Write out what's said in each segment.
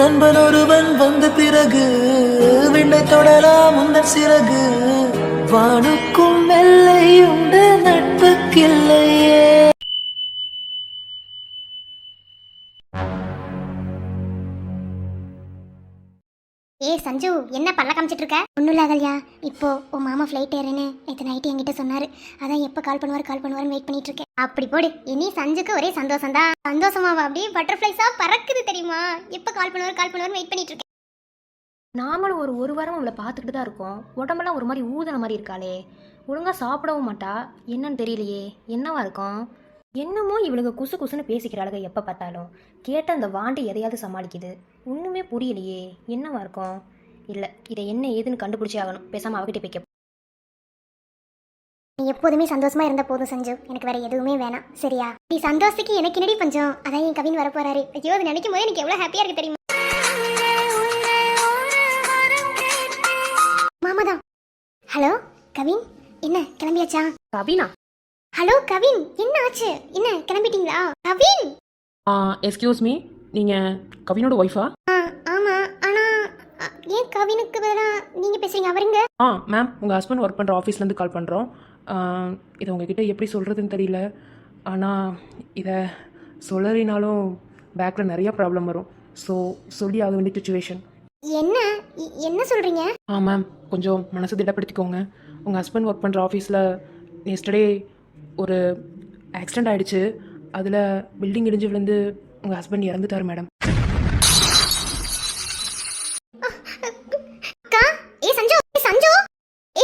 நண்பன் ஒருவன் வந்த பிறகு விண்ணை தொடலாம் உந்தன் சிறகு. வானுக்கும் எல்லை உண்டு நட்புக்கில்லையே. சஞ்சு, என்ன பல்ல காமிச்சிட்டு இருக்க? ஒன்றும் இல்லை அகல்யா, இப்போ உன் மாமா ஃப்ளைட் ஏறுன்னு நேற்று நைட்டு என்கிட்ட சொன்னார். அதான் எப்போ கால் பண்ணுவாருன்னு வெயிட் பண்ணிட்டு இருக்கேன். அப்படி போடு, இனி சஞ்சுக்கு ஒரே சந்தோஷம் தான். சந்தோஷமாவா? அப்படியே பட்டர்ஃப்ளைஸா பறக்குது தெரியுமா? எப்போ கால் பண்ணுவாருன்னு வெயிட் பண்ணிட்டு இருக்கேன். நாமளும் ஒரு வாரம் அவளை பார்த்துக்கிட்டு தான் இருக்கோம். உடம்பெல்லாம் ஒரு மாதிரி ஊதன மாதிரி இருக்காளே, ஒழுங்காக சாப்பிடவும் மாட்டா. என்னன்னு தெரியலையே, என்னவா இருக்கும்? என்னமோ இவளுக்கு குசு குசுன்னு பேசிக்கிறாளுங்க எப்போ பார்த்தாலும். கேட்ட அந்த வாண்டி எதையாவது சமாளிக்குது. ஒன்றுமே புரியலையே, என்னவா இருக்கும்? இல்லை, இதை என்ன ஏதுன்னு கண்டுபிடிச்சி ஆகணும். பேசாமல் அவகிட்ட போய்க்க. நீ எப்போதுமே சந்தோஷமா இருந்த போதும் சஞ்சு, எனக்கு வேற எதுவுமே வேணாம், சரியா? நீ சந்தோஷத்துக்கு எனக்கு என்னடி பஞ்சம்? அதான் என் கவின் வரப்போறாரு. ஐயோ, அது நினைக்கும் போது எனக்கு எவ்வளோ ஹாப்பியா இருக்கு தெரியுமா? மாமா தான். ஹலோ கவின், என்ன கிளம்பியாச்சா? கவினா? ஹலோ கவின், என்ன ஆச்சு? என்ன கிளம்பிட்டீங்களா? கவின். எஸ்கியூஸ் மீ, நீங்கள் கவினோட ஒய்ஃபா? ஆமா, ஆனா ஏன் கவினுக்கு பதிலாக நீங்க பேசுறீங்க? அவருங்க? மேம், உங்கள் ஹஸ்பண்ட் ஒர்க் பண்ணுற ஆஃபீஸ்லேருந்து கால் பண்ணுறோம். இதை உங்ககிட்ட எப்படி சொல்கிறதுன்னு தெரியல. ஆனால் இதை சொல்லறினாலும் பேக்கில் நிறையா ப்ராப்ளம் வரும். ஸோ சொல்லி ஆக வேண்டிய சுச்சுவேஷன். என்ன என்ன சொல்றீங்க? மேம், கொஞ்சம் மனசு திடப்படுத்திக்கோங்க. உங்கள் ஹஸ்பண்ட் ஒர்க் பண்ணுற ஆஃபீஸில் எஸ்டர்டே ஒரு ஆக்சிடெண்ட் ஆகிடுச்சு. அதில் பில்டிங் இடிஞ்சு விழுந்து உங்கள் ஹஸ்பண்ட் இறந்துட்டார் மேடம்.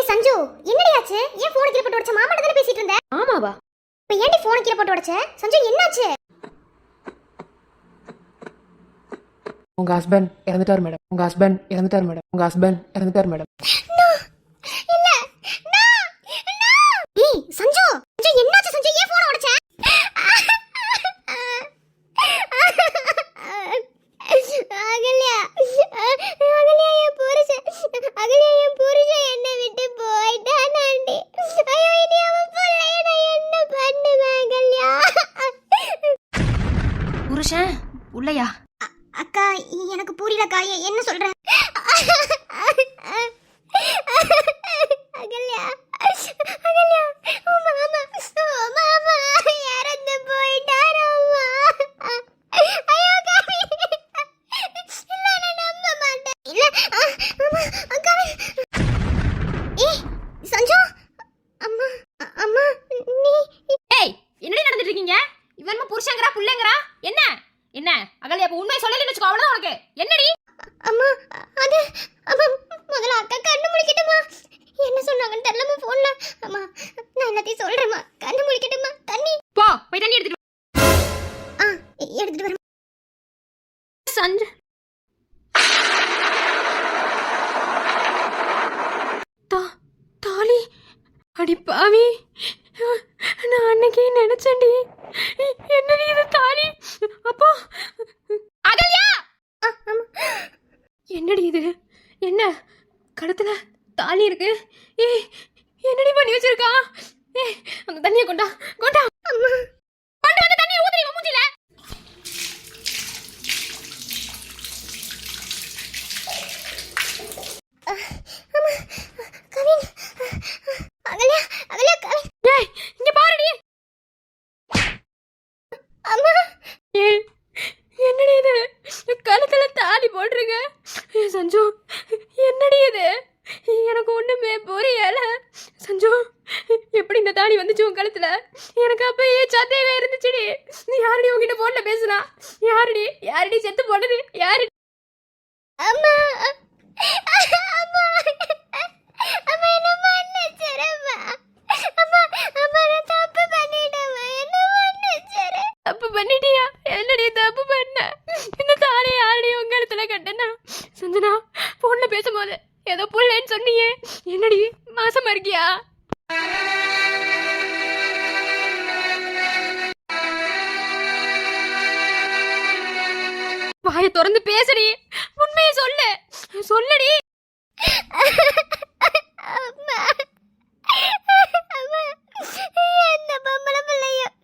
சஞ்சு, என்னடி ஆச்சு? ஏன் போன் கீழ போட்டு உடைச்ச? மாமா கிட்ட தான பேசிட்டு இருந்த? ஆமாவா? இப்போ ஏன்டி போன் கீழ போட்டு உடைச்ச? சஞ்சு, என்னாச்சு? உங்கள் ஹஸ்பண்ட் இறந்துட்டார் மேடம். இல்ல, ஏய் சஞ்சு, என்னாச்சு சஞ்சு? ஏன் போன் உடைச்ச? அகல்யா என் புருஷன் என்னை விட்டு போயிட்டானாண்டி. ஐயோ, இனி அவன் புள்ளைய நான் என்ன பண்ணுவேன் அகல்யா? புருஷன் உள்ளையா? அக்கா, எனக்கு புரியலக்கா, என்ன சொல்ற? அகல்யா, மாமா இறந்து போயிட்டாரம்மா. ஐயோ கவி, இல்ல நான் நம்ப மாட்டேன். இல்ல அக்கா. ஏய் சஞ்சு, அம்மா அம்மா நீ. ஏய், என்னடி நடந்துட்டு இருக்கீங்க? இவன் புருஷங்கறா புள்ளங்கறா? என்ன என்ன அகல்யா, அப்ப உண்மை சொல்லலன்னு வெச்சுக்கோ, அவ்வளவுதான் உனக்கு. என்னடி? அம்மா, அது அம்மா, முதல்ல அக்கா கண்ணு முழிக்கட்டுமா? என்ன சொன்னாங்கன்னு தெரியலமா போன்ல. அம்மா, நான் எல்லாத்தையும் சொல்றேம்மா. கண்ணு முழிக்கட்டுமா? தண்ணி போய் தண்ணி எடுத்துட்டு எடுத்துட்டு வரேன். சஞ்சு, தாலி. அடி பாவி, நான் அன்னைக்கு நினைச்சேன்டி. என்னடி இது தாலி? அப்போ அகல்யா, என்னடி இது? என்ன கழுத்துல தாலி இருக்கு? ஏய், என்னடி பண்ணி வச்சிருக்கா? ஏய், அந்த தண்ணியை கொண்டா அம்மா, கொண்டு வந்து தண்ணியை ஊத்துறீ மூஞ்சில. அம்மா, கவின், அகல்யா, கவின். ஏய், இங்க பாருடி. அம்மா, ஏய், என்னடி இது? கழுத்துல தாலி போட்டிருக்க. ஏய் சஞ்சு, என்னடி இது? எனக்கு ஒண்ணுமே புரியல. சஞ்சு, எப்படி இந்த தாலி வந்துச்சு உன் கழுத்துல? எனக்கு அப்பயே சந்தேகம் இருந்துச்சுடி. நீ யாரடி உங்ககிட்ட போன்ல பேசுனா? யாரடி செத்து போனது? யாரு? அம்மா, அம்மா, அம்மா என்ன மன்னிச்சிருமா? அம்மா, நான் தப்பு பண்ணிட்டேம்மா, என்ன மன்னிச்சிரு. தப்பு பண்ணிட்டியா? என்னடி தப்பு பண்ண? இந்த தாலி யாரடி உங்க கழுத்துல கட்டுனா? சஞ்சனா, போன்ல பேசும்போது ஏதோ புள்ளேன்னு சொன்னியே, என்னடி மாசமா இருக்கியா? வாயை திறந்து பேசுடி, உண்மையை சொல்லுடி. அம்மா, எந்த பொம்பளை பிள்ளையும்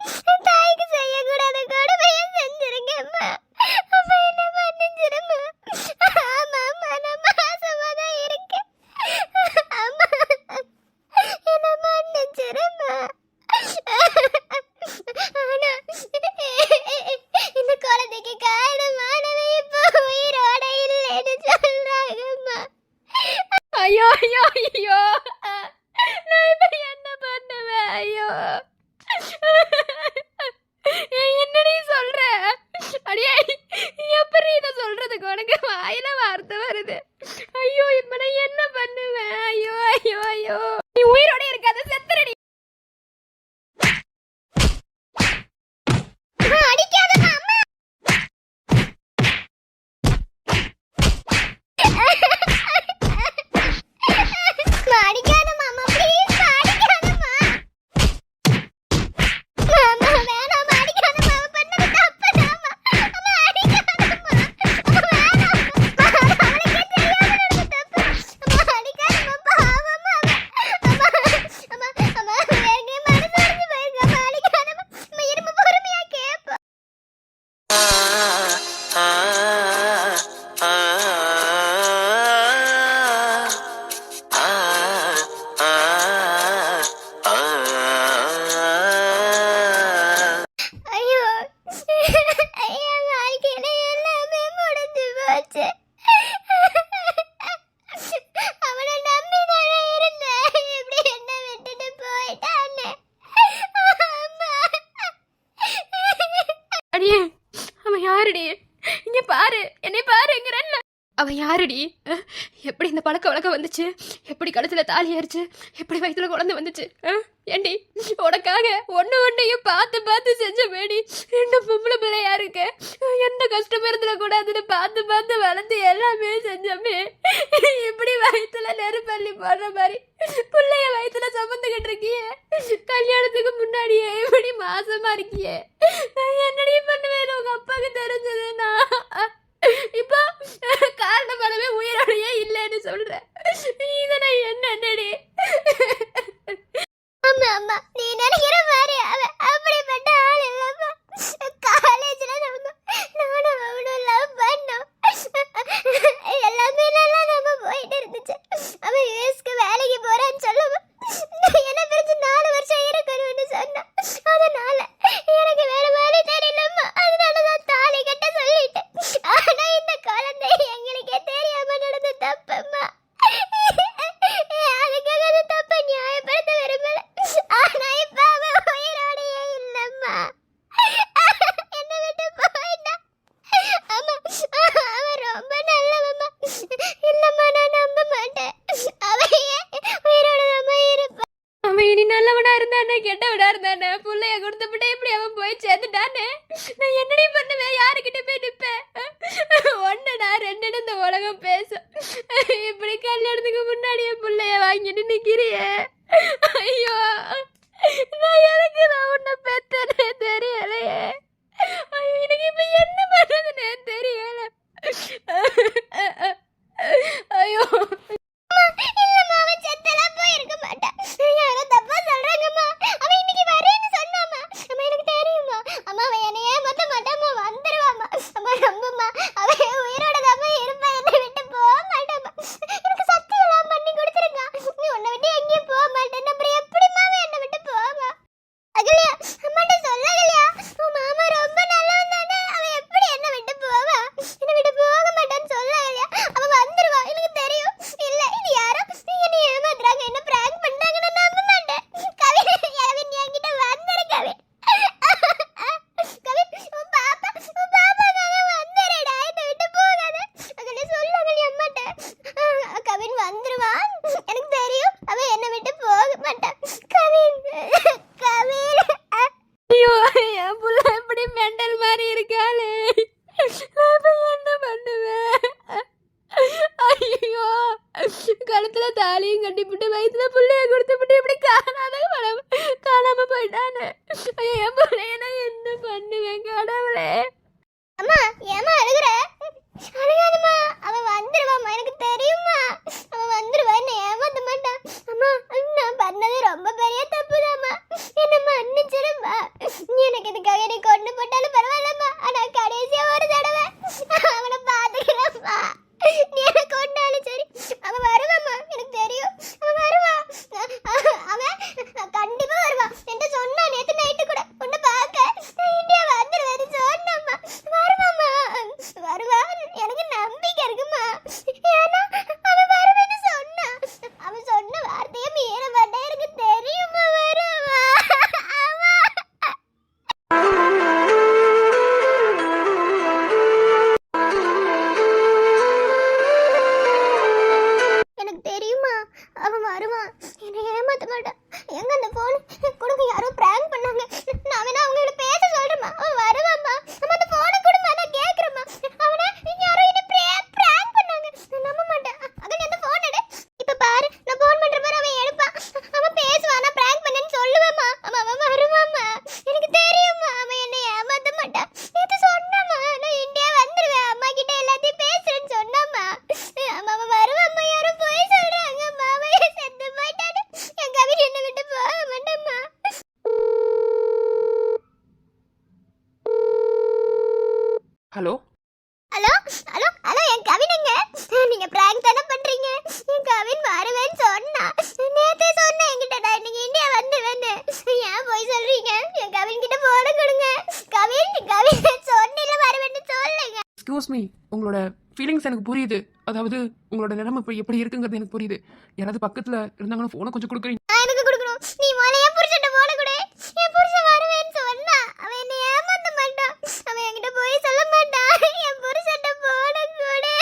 தாய்க்கு செய்யக்கூடாத கொடுமையை செஞ்சிருக்கேம்மா. அம்மா என்ன மன்னிச்சிருமா? ஐயோ ஐயோ நான் இப்ப என்ன பண்ணுவேன்? ஐயோ என்னடி சொல்ற? அடியே எப்படி இதை சொல்றதுக்கு உனக்கு வாயில வார்த்தை வருது? ஐயோ இப்ப நான் என்ன பண்ணுவேன்? ஐயோ ஐயோ ஐயோ நீ உயிரோட இருக்காத, செத்துறடி. அடிக்காதம்மா அம்மா. அடிக்காதம்மா அம்மா, ப்ளீஸ் அடிக்காதம்மா. அம்மா வேணாம்மா, அடிக்காதம்மா. அவ பண்ணது தப்புதாம்மா. அம்மா அடிக்காதம்மா. அம்மா வேணாம்மா. அவளுக்கே தெரியாம நடந்த தப்பு. அம்மா அடிக்காதம்மா, பாவம்மா அவ. அம்மா அம்மா அம்மா எனக்கு மனசு உடைஞ்சு போயிருக்கு. அம்மா அடிக்காதம்மா. அம்மா இரும்பு பொறுமையா கேப்பா. ஐயோ என் வாழ்க்கையில எல்லாமே முடிஞ்சு போச்சு. அவனை நம்பி தானே இருந்தேன். இப்படி என்ன விட்டுட்டு போயிட்டானே. அம்மா. அடியே அவன் யாருடி? இங்க பாரு, என்னை பாருங்கிறல்ல. அவன் யாருடி? எப்படி இந்த பழக்க வழக்கம் வந்துச்சு? எப்படி கழுத்துல தாலி ஏறிச்சு? எப்படி வயிற்றுல குழந்தை வந்துச்சு? ஏண்டி உனக்காக ஒன்னையும் பார்த்து பார்த்து செஞ்ச மேடி ரெண்டு பொம்பளை பிள்ளையா இருக்கு. எந்த கஷ்டம் இருந்துடக்கூடாதுன்னு பார்த்து பார்த்து வளர்ந்து எல்லாமே செஞ்சமே. இப்படி வயிற்றுல நெருப்பள்ளி போடுற மாதிரி பிள்ளைய வயிற்றுல சுமந்துக்கிட்டு இருக்கியே. கல்யாணத்துக்கு முன்னாடியே இப்படி மாசமா இருக்கியே. நான் என்னடி பண்ணுவேன் உங்க அப்பாவுக்கு தெரிஞ்சதுன்னா? இப்போ காரணமானவே உயிரோடையே இல்லைன்னு சொல்றேன். இதை நான் என்னடி? அம்மா அம்மா, நீ நினைக்கிற மாதிரி அவன் அப்படிப்பட்ட ஆள் இல்லம்மா. காலேஜ்ல நானும் அவனும் லவ் பண்ணோம். எல்லாமே நல்லா நம்ம போயிட்டு இருந்துச்சு. அவன் யூஎஸ்க்கு வேலைக்கு போறான்னு சொல்லுவான். என்ன பிரிச்சு 4 வருஷம் இருக்கணும்னு சொன்னான். அதனால எனக்கு வேற வேலை தெரியலம்மா. அதனாலதான் தாலி கட்ட சொல்லிட்டேன். ஆனா இந்த குழந்தை எங்களுக்கே தெரியாம நடந்த தப்பம்மா. அதுக்காக அந்த தப்பை நியாயப்படுத்த விரும்பல. ஆனா இப்ப அவன் உயிரோடையே இல்லம்மா. என்னை விட்டு போயிட்டான். ஆமா, அவன் ரொம்ப நல்லவம்மா. இல்லம்மா, நான் நம்ப மாட்டேன். அவன் ஏன் உயிரோட தான் இருப்பான். அவன் இனி நல்லவனா இருந்தானே கெட்டவனா இருந்தானே? புள்ளைய கொடுத்துப்பட்டே இப்படி அவன் போய் சேர்ந்துட்டானே. நான் என்னடி பண்ணுவேன்? யாருக்கிட்ட போய் நிப்பேன்? ஒன்னுடா ரெண்டுன்னு இந்த உலகம் பேசும். இப்படி கல்யாணத்துக்கு முன்னாடியே புள்ளைய வாங்கிட்டு நிக்கிறியே. ஐயோ நான் எதுக்கு நான் உன்னை பெத்தனே தெரியலையே. ஐயோ எனக்கு இப்ப என்ன பண்றதுன்னே தெரியல. ஐயோ இல்லம்மா, அவன் செத்தெல்லாம் போயிருக்க மாட்டான். யாரோ தப்பா சொல்றாங்கம்மா. அவன் இன்னைக்கு வரேன்னு சொன்னாம்மா. அம்மா எனக்கு தெரியுமா. அம்மா அவன் என்னை ஏமாத்த மாட்டாம்மா, வந்துருவாம்மா. அம்மா நம்பும்மா, அவன் உயிரோட தாம்மா இருப்பான். என்னை விட்டு போக மாட்டாம்மா. எனக்கு சத்தியெல்லாம் பண்ணி கொடுத்துருங்க. நீ உன்னை விட்டு எங்கேயும் போக மாட்டேன். அப்புறம் எப்படிம்மா அவன் என்னை விட்டு போவா? அகல்யா, அம்மாட்ட சொல்ல அகல்யா. உன் மாமா ரொம்ப நல்லவன் தானே. அவன் எப்படி என்னை விட்டு போவா? என்னை விட்டு போக மாட்டான்னு சொல்ல அகல்யா. அவன் வந்துருவா, எனக்கு தெரியும். இல்ல இது யாரோ என்னை ஏமாத்துறாங்க, என்ன பிராங்க் பண்றாங்க. நான் நம்ப மாட்டேன். கவின் என்கிட்ட வந்துரு கவின். கவின், உன் பாப்பாக்காக வந்துருடா. என்னை விட்டு போகாத. அகல்யா சொல்ல அகல்யா அம்மாட்ட. கவின் வந்துருவான், எனக்கு தெரியும். அவன் என்னை விட்டு போக மாட்டான். கவின் கவின். ஐயோ என் புள்ள எப்படி மெண்டல் மாதிரி இருக்காளே. நான் இப்ப என்ன பண்ணுவேன்? ஐயோ கழுத்துல தாலியும் கட்டிவிட்டு வயிற்றுல புள்ளைய கொடுத்துவிட்டு இப்படி காணாம போயிட்டானே. ஐயோ என் புள்ளைய நான் என்ன பண்ணுவேன் கடவுளே? அம்மா ஏமா அழுகுற? அழுகாதம்மா, அவன் வந்துருவாம்மா, எனக்கு தெரியுமா. அவன் வந்துருவா, என்ன ஏமாத்த மாட்டான். அம்மா நான் பண்ணது ரொம்ப பெரிய தப்புதாம்மா. என்ன மன்னிச்சிருமா. எனக்கு இதுக்காக நீ கொண்டு போட்டாலும் பரவாயில்லம்மா. ஆனா கடைசியா ஒரு தடவை அவனை பாத்துக்கிறப்பா. நீ எனக்கு கொண்டாலும் சரி. அவன் வருவாம்மா, எனக்கு தெரியும். அவன் வருவான். அவன் கண்டிப்பா வருவான். என்கிட்ட சொன்னா நேத்து ஹலோ ஹலோ என் கவினுங்க. நீங்க பிராங்க் தானே பண்றீங்க? என் கவின் வருவேன்னு சொன்னா. நேத்தே சொன்னேன் என்கிட்ட நான் இன்னைக்கு இந்தியா வந்துருவேன்னு. ஏன் போய் சொல்றீங்க? என் கவின் கிட்ட போன கொடுங்க. கவின் கவின் சொன்னில வருவேன்னு சொல்லுங்க. எக்ஸ்கியூஸ் மீ, உங்களோட ஃபீலிங்ஸ் எனக்கு புரியுது. அதாவது உங்களோட நிலைமை இப்போ எப்படி இருக்குங்கிறது எனக்கு புரியுது. யாராவது பக்கத்தில் இருந்தாங்கன்னா ஃபோனை கொஞ்சம் கொடுக்குறீங்க. நான் எனக்கு கொடுக்கணும். நீ முதல்ல என் புருஷன்ட்ட போன கொடு. என் புருஷன் வருவேன்னு சொன்னா. அவன் என்னை ஏமாத்த மாட்டான். அவன் என்கிட்ட போய் சொல்ல மாட்டான். என் புருஷன்ட்ட போன கொடு.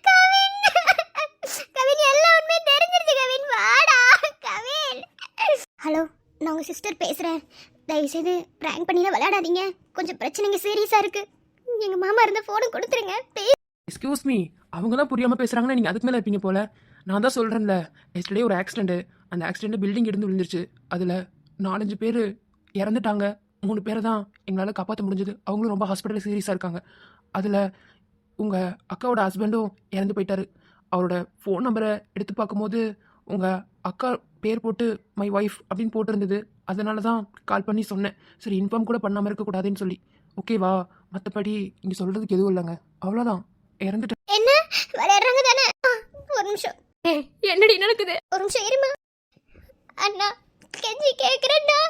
கவின் கவின் எல்லாம் உண்மை தெரிஞ்சிருச்சு. கவின் வாடா கவின். ஹலோ, நான் உங்க சிஸ்டர் பேசுறேன். தயவுசெய்து பிராங்க் பண்ணிலாம் விளையாடாதீங்க. கொஞ்சம் பிரச்சனைங்க சீரியஸா இருக்கு. எங்க மாமா இருந்த போனை கொடுத்துருங்க. எக்ஸ்கியூஸ் மீ, அவங்க தான் புரியாமல் பேசுகிறாங்கன்னா நீங்கள் அதுக்கு மேலே இருப்பீங்க போல. நான் தான் சொல்கிறேன்ல, எஸ்டர்டே ஒரு ஆக்சிடென்ட்டு. அந்த ஆக்சிடென்ட் பில்டிங் இருந்து விழுந்துருச்சு. அதில் 4-5 பேர் இறந்துட்டாங்க. 3 பேரை தான் எங்களால் காப்பாற்ற முடிஞ்சது. அவங்களும் ரொம்ப ஹாஸ்பிட்டலில் சீரியஸாக இருக்காங்க. அதில் உங்கள் அக்காவோட ஹஸ்பண்டும் இறந்து போயிட்டாரு. அவரோட ஃபோன் நம்பரை எடுத்து பார்க்கும்போது உங்கள் அக்கா பேர் போட்டு மை ஒய்ஃப் அப்படின்னு போட்டிருந்தது. அதனால தான் கால் பண்ணி சொன்னேன். சரி, இன்ஃபார்ம் கூட பண்ணாமல் இருக்கக்கூடாதுன்னு சொல்லி. ஓகேவா? மற்றபடி இங்கே சொல்கிறதுக்கு எதுவும் இல்லைங்க. அவ்வளோதான், இறந்துட்டு. என்ன விளையாடுறாங்க தானே? ஒரு நிமிஷம். என்னடி நடக்குது? ஒரு நிமிஷம் இருமா. அண்ணா கெஞ்சி கேக்குறேன்னா,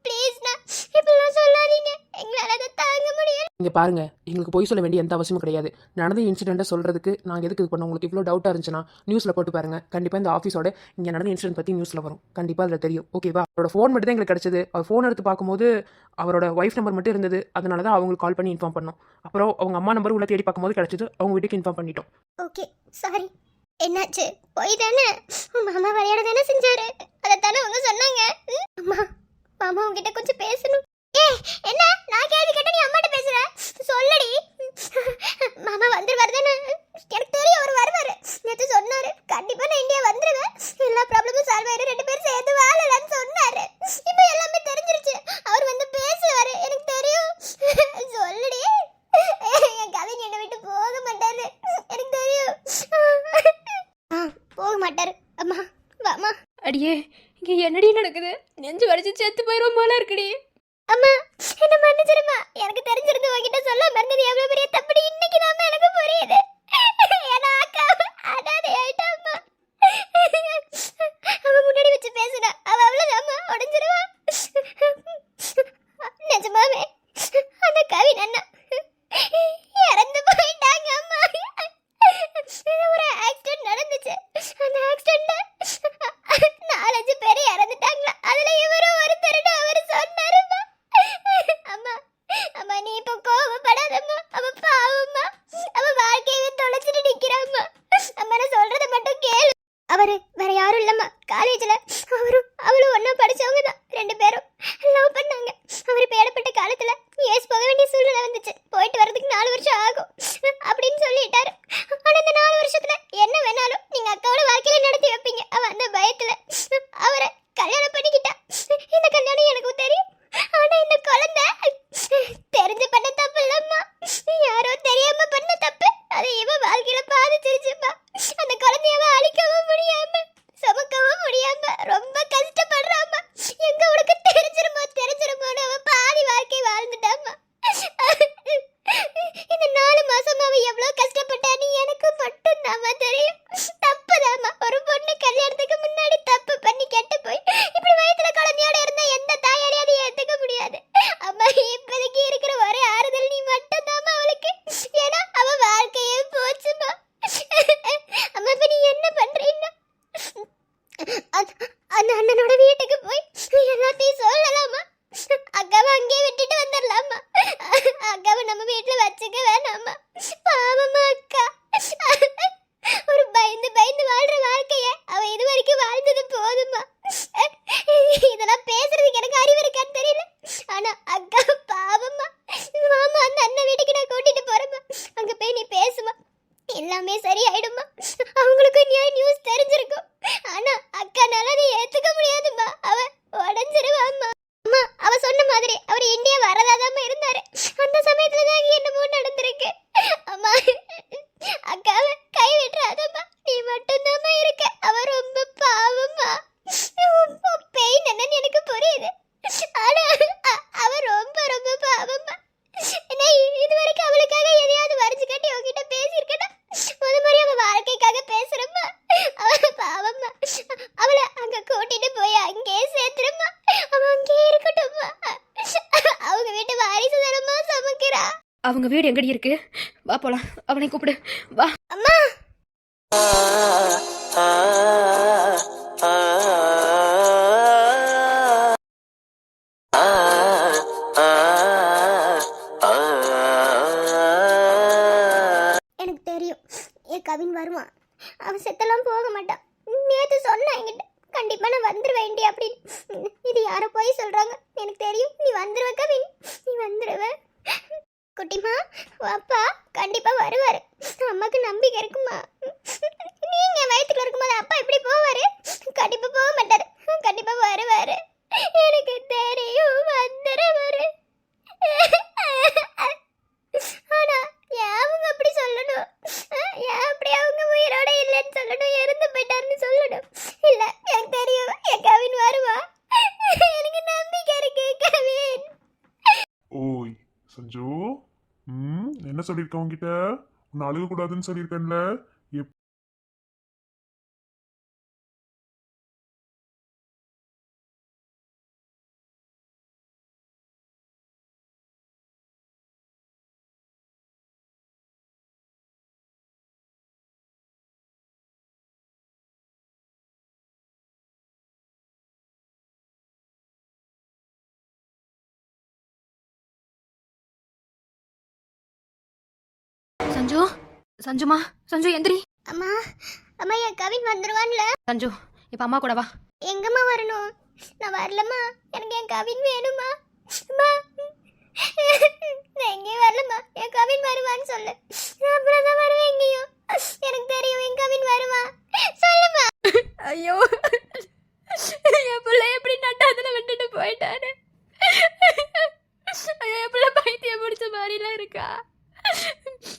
ப்ளீஸ்ண்ணா இப்படிலாம் சொல்லாதீங்க. எங்களால் அதை தாங்க முடியல. இங்கே பாருங்கள், எங்களுக்கு போய் சொல்ல வேண்டிய எந்த அவசியமும் கிடையாது. நடந்த இன்சிடெண்ட்டை சொல்கிறதுக்கு நாங்கள் எதுக்கு இது பண்ணோம்? உங்களுக்கு இவ்வளோ டவுட்டாக இருந்துச்சுன்னா நியூஸில் போட்டு பாருங்கள். கண்டிப்பாக இந்த ஆஃபீஸோட இங்கே நடந்த இன்சிடென்ட் பற்றி நியூஸில் வரும். கண்டிப்பாக அதில் தெரியும். ஓகேவா? அவரோட ஃபோன் மட்டும் தான் எங்களுக்கு கிடச்சிது. அவர் ஃபோன் எடுத்து பார்க்கும்போது அவரோட ஒய்ஃப் நம்பர் மட்டும் இருந்தது. அதனால தான் அவங்களுக்கு கால் பண்ணி இன்ஃபார்ம் பண்ணோம். அப்புறம் அவங்க அம்மா நம்பர் உள்ள தேடி பார்க்கும்போது கிடச்சிது. அவங்க வீட்டுக்கு இன்ஃபார்ம் பண்ணிட்டோம். Okay, sorry. என்னாச்சு? போய் தானே மாமா விளையாட தானே செஞ்சாரு. அதை தானே அவங்க சொன்னாங்க. அம்மா மாமா உங்ககிட்ட கொஞ்சம் பேசணும். என்ன நான் கேள்வி கேட்ட நீ அம்மாட்ட பேசுற? சொல்லடி. மாமா வந்துருவாரு தானே? எனக்கு தெரியும் அவர் வருவாரு. நேற்று சொன்னாரு கண்டிப்பா நான் இந்தியா வந்துருவேன், எல்லா ப்ராப்ளமும் சால்வ் ஆயிடும், 2 பேரும் சேர்ந்து வாழலாம்னு சொன்னாரு. இப்போ எல்லாமே தெரிஞ்சிருச்சு. அவர் வந்து பேசுவாரு, எனக்கு தெரியும். சொல்லடி. என் கவின் என்னை விட்டு போக மாட்டாரு, எனக்கு தெரியும். போக மாட்டாரு. அம்மா வாமா. அடியே, இங்கே என்னடி நடக்குது? நெஞ்சு வலிச்சு செத்து போயிடும் போல இருக்குடி. அம்மா என்ன மன்னிச்சிருமா. எனக்கு தெரிஞ்சிருந்து உங்ககிட்ட சொல்ல மறந்தது எவ்வளவு பெரிய தப்புடி இன்னைக்கு தான் எனக்கு புரியுது. ஏன்னா அக்கா அனாதை ஆயிட்டாம்மா. அவ முன்னாடி வச்சு பேசுனா அவ அவ்வளவுதாம்மா உடஞ்சிருவா. நிஜமாவே அந்த கவின் அண்ணா இறந்து போயிட்டாங்க அம்மா. ஒரு ஆக்சிடென்ட் நடந்துச்சு. அந்த ஆக்சிடென்ட்ல 4-5 பேர் இறந்துட்டாங்களா. அதுல இவரும் ஒருத்தருன்னு அவர் சொன்னாருமா. அம்மா அம்மா நீ இப்போ கோவப்படாதம்மா. அவ பாவம்மா. அவ வாழ்க்கையவே தொலைச்சிட்டு நிக்கிறாம்மா. அம்மா நான் சொல்றத மட்டும் கேளு. அவரு வேற யாரும் இல்லம்மா. காலேஜ்ல அவரும் அவளும் ஒன்னா படிச்சவங்க தான். 2 பேரும் லவ் பண்ணாங்க. அவர் இப்ப ஏற்பட்ட காலத்துல ஏஸ் போக வேண்டிய சூழ்நிலை வந்துச்சு. போயிட்டு வரதுக்கு 4 வருஷம் ஆகும் அப்படின்னு சொல்லிட்டாரு. ஆனா இந்த 4 வருஷத்துல என்ன வேணாலும் நீங்க அக்காவோட வாழ்க்கையில நடத்தி வைப்பீங்க. அவ அந்த பயத்துல அவரை கல்யாணம் பண்ணிக்கிட்டா. இந்த கல்யாணம் எனக்கு தெரியும். ஆனா இந்த குழந்தை தெரிஞ்சு பண்ண தப்பு இல்லம்மா. யாரோ தெரியாம பண்ண தப்பு. அது இவ வாழ்க்கையில பாதிச்சிருச்சுப்பா. அந்த குழந்தைய அவ அழிக்கவும் முடியாம சுமக்கவும் முடியாம ரொம்ப கஷ்டப்படுறாம்மா. எங்க உனக்கு தெரிஞ்சிருமோன்னு அவ பாதி வாழ்க்கை வாழ்ந்துட்டாம்மா. இந்த 4 மாசமா அவ எவ்வளவு கஷ்டப்பட்டான்னு எனக்கு மட்டும்தாம்மா தெரியும். தப்புதாம்மா. ஒரு பொண்ணு கல்யாணத்துக்கு முன்னாடி தப்பு பண்ணி கெட்டு போய் இப்படி வயித்துல குழந்தையோட இருந்தா எந்த தாயாலையும் அதை ஏத்துக்க முடியாது. அம்மா இப்போதைக்கு இருக்கிற ஒரே ஆறுதல் நீ மட்டும்தாம்மா அவளுக்கு. ஏன்னா அவ வாழ்க்கையே போச்சுமா. அம்மா இப்ப நீ என்ன பண்றீன்னா அந்த அண்ணனோட வீட்டுக்கு போய் எல்லாத்தையும் சொல்லலாமா? அக்காவை அங்கேயே விட்டுட்டு வந்துடலாமா? அக்காவை நம்ம வீட்டுல வச்சுக்க வேணாமா? பாவமா அக்கா. ஒரு பயந்து பயந்து வாழ்ற வாழ்க்கைய அவ இது வரைக்கும் வாழ்ந்தது போதுமா. இதெல்லாம் பேசுறதுக்கு எனக்கு அறிவு இருக்கான்னு தெரியல. ஆனா அக்கா பாவமா. மாமா அந்த அண்ணன் வீட்டுக்கு நான் கூட்டிட்டு போறேம்மா. அங்க போய் நீ பேசுமா, எல்லாமே சரியாயிடுமா. அவங்களுக்கு நியூஸ் தெரிஞ்சிருக்கும். ஆனா அக்கானால அதை ஏத்துக்க முடியாதுமா. அவ உடஞ்சிருவாம்மா. அம்மா அவ சொன்ன மாதிரி அவர் இந்தியா வரதாதாம இருந்தாரு. அந்த சமயத்துல தான் என்னமோ நடந்திருக்கு. அம்மா அக்காவை கை விட்டுறாதம்மா. நீ மட்டும்தாம்மா இருக்க. அவ ரொம்ப பாவம்மா. பெயின் என்னன்னு எனக்கு புரியுது. ஆனா அவ ரொம்ப ரொம்ப பாவம்மா. இது வரைக்கும் அவளுக்கு அவங்க வீடு எங்கடி இருக்கு? வா போலாம், அவனை கூப்பிடு வா. அம்மா எனக்கு தெரியும் என் கவின் வருவான். அவன் செத்தெல்லாம் போக மாட்டான். நேற்று சொன்னான் என்கிட்ட, கண்டிப்பா நான் வந்துருவேன்டி அப்படின்னு. இது யாரோ போய் சொல்றாங்க, எனக்கு தெரியும் நீ வந்துருவ கவின், நீ வந்துருவ. குட்டிமா அப்பா கண்டிப்பா வருவாரு, அம்மாக்கு நம்பிக்கை இருக்குமா? நீங்க வயிற்றுல இருக்கும்போது அப்பா எப்படி போவாரு? கண்டிப்பா போக மாட்டாரு, கண்டிப்பா வருவாரு. எனக்கு தெரியும் வந்துருவாரு. ஆனா ஏன் அவங்க அப்படி சொல்லணும்? ஏன் அப்படி அவங்க உயிரோட இல்லைன்னு சொல்லணும், இறந்து போயிட்டாருன்னு சொல்லணும்? இல்ல எனக்கு தெரியும் என் கவின் வருவா, எனக்கு நம்பிக்கை இருக்கு கவின். ஓய் சஞ்சு, என்ன சொல்லியிருக்க உன்கிட்ட? உன்னை அழுக கூடாதுன்னு சொல்லியிருக்கேன்ல. சஞ்சு, சஞ்சுமா, சஞ்சு எந்திரி. அம்மா அம்மா என் கவின் வந்துருவான்ல. சஞ்சு இப்ப அம்மா கூட வா. எங்கம்மா வரணும்? நான் வரலம்மா, எனக்கு என் கவின் வேணுமா? அம்மா நான் எங்கேயும் வரலம்மா, என் கவின் வருவான்னு சொல்லு. அப்புறம் தான் வருவேன் எங்கேயும். எனக்கு தெரியும் என் கவின் வருவா, சொல்லுமா. ஐயோ, என் பிள்ளை எப்படி நட்டாத்துல விட்டுட்டு போயிட்டாரு. ஐயோ, என் பிள்ளை பைத்தியம் பிடிச்ச மாதிரிலாம் இருக்கா.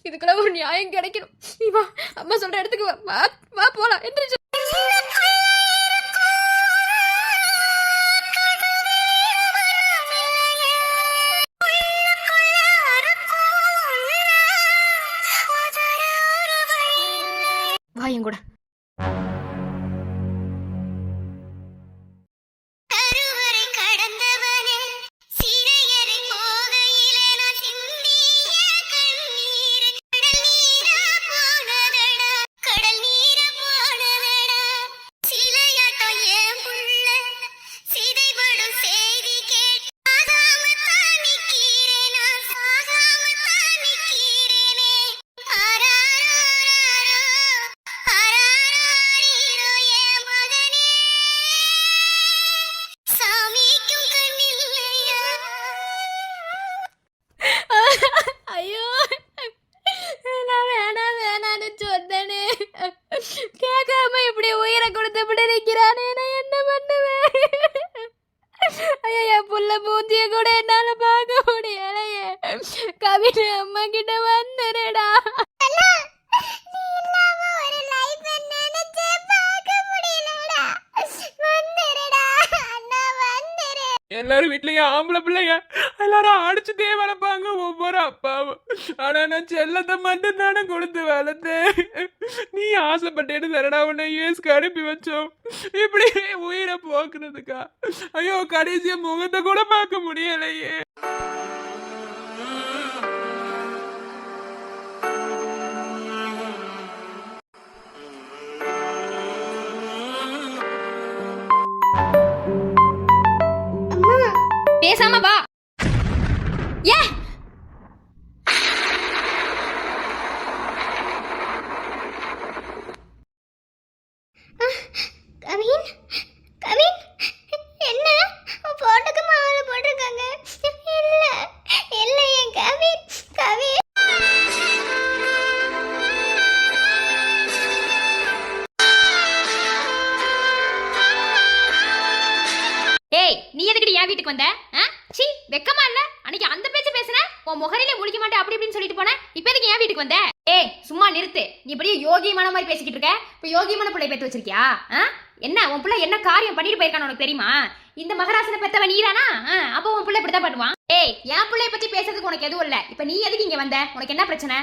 இதுக்குள்ள ஒரு நியாயம் கிடைக்கணும். நீ வா, அம்மா சொல்ற இடத்துக்கு வா. வா வா போலாம், எந்திரிச்சு. வா என் கூட. ஐயோ, நான் வேணான்னு சொன்னேனே, கேட்காம இப்படி உயிரை கொடுத்து நிற்கிறானே, நான் என்ன பண்ணுவேன்? ஐயோ, என் புள்ள மூஞ்சிய கூட என்னால பார்க்க முடியலையே. கவின் அம்மா கிட்ட வந்துடுடா. எல்லாரும் வீட்லயும் ஆம்பளை பிள்ளைங்க எல்லாரும் அடிச்சுட்டே வளர்ப்பாங்க ஒவ்வொரு அப்பாவும். ஆனா நான் செல்லத்தை மட்டும் தானே கொடுத்து வளர்த்தேன். நீ ஆசைப்பட்டேன்னு சரடா உன்னை யூஎஸ்க்கு அனுப்பி வச்சோம், இப்படி உயிரை போக்குறதுக்கா? ஐயோ, கடைசியா முகத்தை கூட பார்க்க முடியலையே. பேசாம வா. ஏ கவின் கவின் என்ன போட்டுக்கு மாலை போட்டிருக்காங்க? இல்ல இல்ல என் கவின் கவின். ஏய், நீ எதுக்குடி என் வீட்டுக்கு வந்த? சீ, வெக்கமா இல்ல? அன்னைக்கு அந்த பேச்சு பேசுன, உன் முகரிலே முழிக்க மாட்டேன் அப்படி இப்படின்னு சொல்லிட்டு போனேன். இப்ப எதுக்கு என் வீட்டுக்கு வந்த? ஏய், சும்மா நிறுத்து. நீ இப்படியே யோகியமான மாதிரி பேசிக்கிட்டு இருக்க. இப்ப யோகியமான பிள்ளை பெத்து வச்சிருக்கியா? என்ன உன் பிள்ளை என்ன காரியம் பண்ணிட்டு போயிருக்கான்னு உனக்கு தெரியுமா? இந்த மகராசனை பெத்தவன் நீதானா? அப்போ உன் பிள்ளை இப்படிதான் பண்ணுவான். ஏய், என் பிள்ளைய பத்தி பேசுறதுக்கு உனக்கு எதுவும் இல்ல. இப்ப நீ எதுக்கு இங்க வந்த? உனக்கு என்ன பிரச்சனை?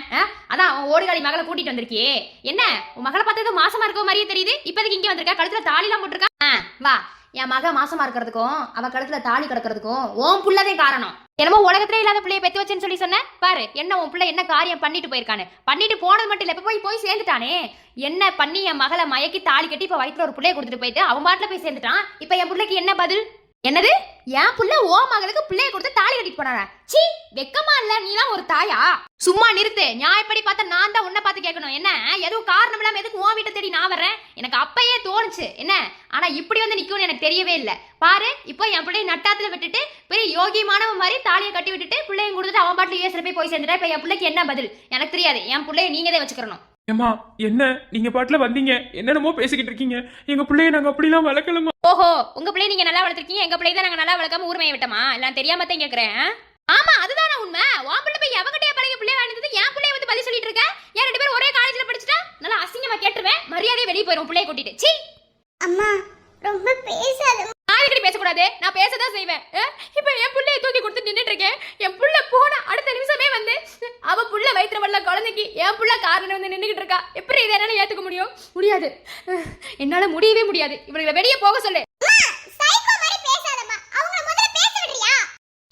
அதான் உன் ஓடுகாலி மகளை கூட்டிட்டு வந்திருக்கியே. என்ன உன் மகளை பார்த்தது மாசமா இருக்க மாதிரியே தெரியுது. இப்ப எதுக்கு இங்க வந்திருக்க? கழுத்துல தாலி எல்லாம் போட்டிருக்கா? வா, என் மக மாசமா இருக்கிறதுக்கும் அவ கழுத்துல தாலி கிடக்கிறதுக்கும் உன் புள்ளதே காரணம். என்னமோ உலகத்திலே இல்லாத பிள்ளைய பெத்து வச்சேன்னு சொல்லி சொன்ன பாரு. என்ன உன் பிள்ளை என்ன காரியம் பண்ணிட்டு போயிருக்கானு. பண்ணிட்டு போனது மட்டும் இல்ல, இப்ப போய் சேர்ந்துட்டானே. என்ன பண்ணி என் மகளை மயக்கி தாலி கட்டி இப்ப வயிற்றுல ஒரு பிள்ளைய கொடுத்துட்டு போயிட்டு அவன் பாட்டுல போய் சேர்ந்துட்டான். இப்ப என் பிள்ளைக்கு என்ன பதில்? என்னது என் புள்ள ஓ மகளுக்கு பிள்ளைய கொடுத்து தாலி கட்டிட்டு போனாரா? சீ, வெக்கமா இல்ல? நீலாம் ஒரு தாயா? சும்மா நிறுத்து. நியாயப்படி பார்த்தா நான் தான் உன்னை பார்த்து கேட்கணும். என்ன எதுவும் காரணம் இல்லாம எதுக்கு உன் வீட்டை தேடி நான் வர்றேன்? எனக்கு அப்பயே தோணுச்சு என்ன, ஆனா இப்படி வந்து நிக்கும்னு எனக்கு தெரியவே இல்லை. பாரு, இப்போ என் பிள்ளைய நட்டாத்துல விட்டுட்டு பெரிய யோகியமானவ மாதிரி தாலியை கட்டி விட்டுட்டு பிள்ளையும் கொடுத்துட்டு அவன் பாட்டுல யூஎஸ்ல போய் சேர்ந்துட்டா. இப்ப என் பிள்ளைக்கு என்ன பதில் எனக்கு தெரியாது. என் பிள்ளைய நீங்க தான் வச்சுக்கணும். ஏம்மா என்ன நீங்க பாட்டுல வந்தீங்க, என்னென்னமோ பேசிக்கிட்டு இருக்கீங்க. எங்க பிள்ளைய நாங்க அப்படிலாம் வளர்க்கலமா. ஓஹோ, உங்க பிள்ளைய நீங்க நல்லா வளர்த்திருக்கீங்க, எங்க பிள்ளைய தான் நாங்க நல்லா வளர்க்காம ஊர்மையை விட்டோமா? எல்லாம் தெரியாம தான் கேக்குறேன். ஆமா, அதுதானே உண்மை. உன் பிள்ளை போய் எவகிட்டே பழகி பிள்ளைய வாழ்ந்தது, என் பிள்ளைய வந்து பதில் சொல்லிட்டு இருக்க. ஏன் ரெண்டு பேரும் ஒரே காலேஜ்ல படிச்சுட்டா நல்லா அசிங்கமா கேட்டுருவேன். மரியாதையை வெளியே போயிடும் பிள்ளைய கூட்டிட்டு. சீ அம்மா ரொம்ப பேசாத. ஆதிக்கடி பேசக்கூடாது, நான் பேசதான் செய்வேன். இப்ப என் பிள்ளைய தூக்கி கொடுத்து நின்றுட்டு இருக்கேன். என் புள்ள போன அடுத்த நிமிஷமே வந்து அவ புள்ள வயிற்று வல்ல குழந்தைக்கு என் புள்ள காரணம் வந்து நின்றுகிட்டு இருக்கா. எப்படி இதை என்னால ஏத்துக்க முடியும்? முடியாது, என்னால முடியவே முடியாது. இவர்களை வெளியே போக சொல்லு.